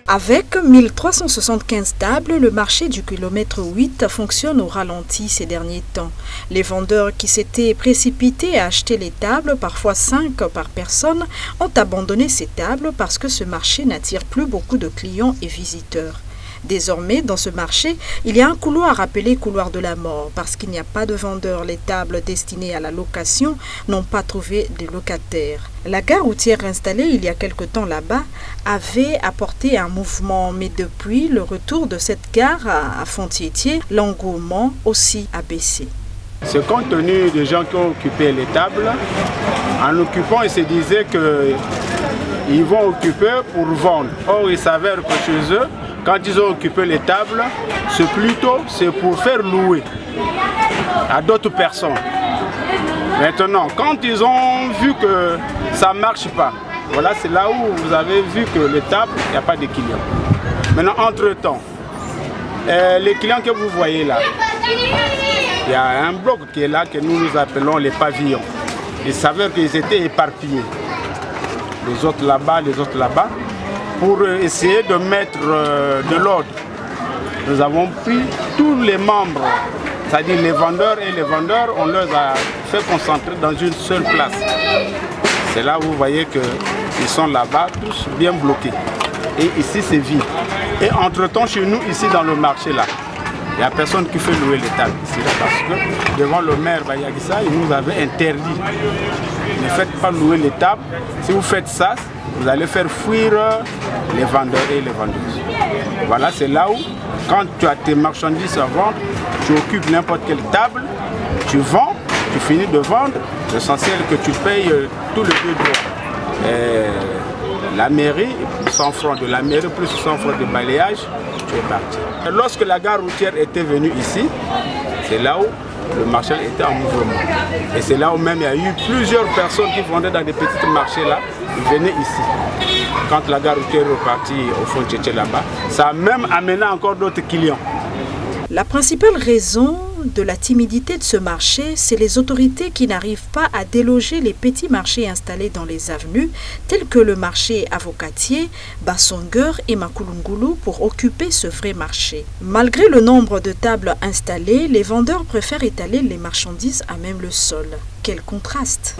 Avec 1375 tables, le marché du kilomètre 8 fonctionne au ralenti ces derniers temps. Les vendeurs qui s'étaient précipités à acheter les tables, parfois 5 par personne, ont abandonné ces tables parce que ce marché n'attire plus beaucoup de clients et visiteurs. Désormais, dans ce marché, il y a un couloir appelé couloir de la mort parce qu'il n'y a pas de vendeurs. Les tables destinées à la location n'ont pas trouvé de locataires. La gare routière installée il y a quelque temps là-bas avait apporté un mouvement, mais depuis le retour de cette gare à Fontietier, l'engouement aussi a baissé. C'est compte tenu des gens qui ont occupé les tables. En occupant, ils se disaient qu'ils vont occuper pour vendre. Or, il s'avère que chez eux, quand ils ont occupé les tables, c'est pour faire louer à d'autres personnes. Maintenant, quand ils ont vu que ça ne marche pas, voilà, c'est là où vous avez vu que les tables, il n'y a pas de clients. Maintenant, entre-temps, les clients que vous voyez là, il y a un bloc qui est là que nous appelons les pavillons. Il s'avère qu'ils étaient éparpillés. Les autres là-bas, les autres là-bas, pour essayer de mettre de l'ordre. Nous avons pris tous les membres, c'est-à-dire les vendeurs et les vendeurs, on les a fait concentrer dans une seule place. C'est là où vous voyez qu'ils sont là-bas, tous bien bloqués. Et ici, c'est vide. Et entre-temps, chez nous, ici dans le marché, là, il n'y a personne qui fait louer les tables ici, là, parce que devant le maire Bayagissa, il nous avait interdit. Ne faites pas louer les tables. Si vous faites ça, vous allez faire fuir les vendeurs et les vendeuses. Voilà, c'est là où, quand tu as tes marchandises à vendre, tu occupes n'importe quelle table, tu vends, tu finis de vendre. L'essentiel est que tu payes tout le prix droit. La mairie, 100 francs de la mairie, plus 100 francs de balayage, tu es parti. Lorsque la gare routière était venue ici, c'est là où le marché était en mouvement. Et c'est là où même il y a eu plusieurs personnes qui vendaient dans des petits marchés là, ils venaient ici. Quand la gare routière est repartie au fond de là-bas, ça a même amené encore d'autres clients. La principale raison de la timidité de ce marché, c'est les autorités qui n'arrivent pas à déloger les petits marchés installés dans les avenues, tels que le marché Avocatier, Bassongueur et Makulungulu, pour occuper ce vrai marché. Malgré le nombre de tables installées, les vendeurs préfèrent étaler les marchandises à même le sol. Quel contraste!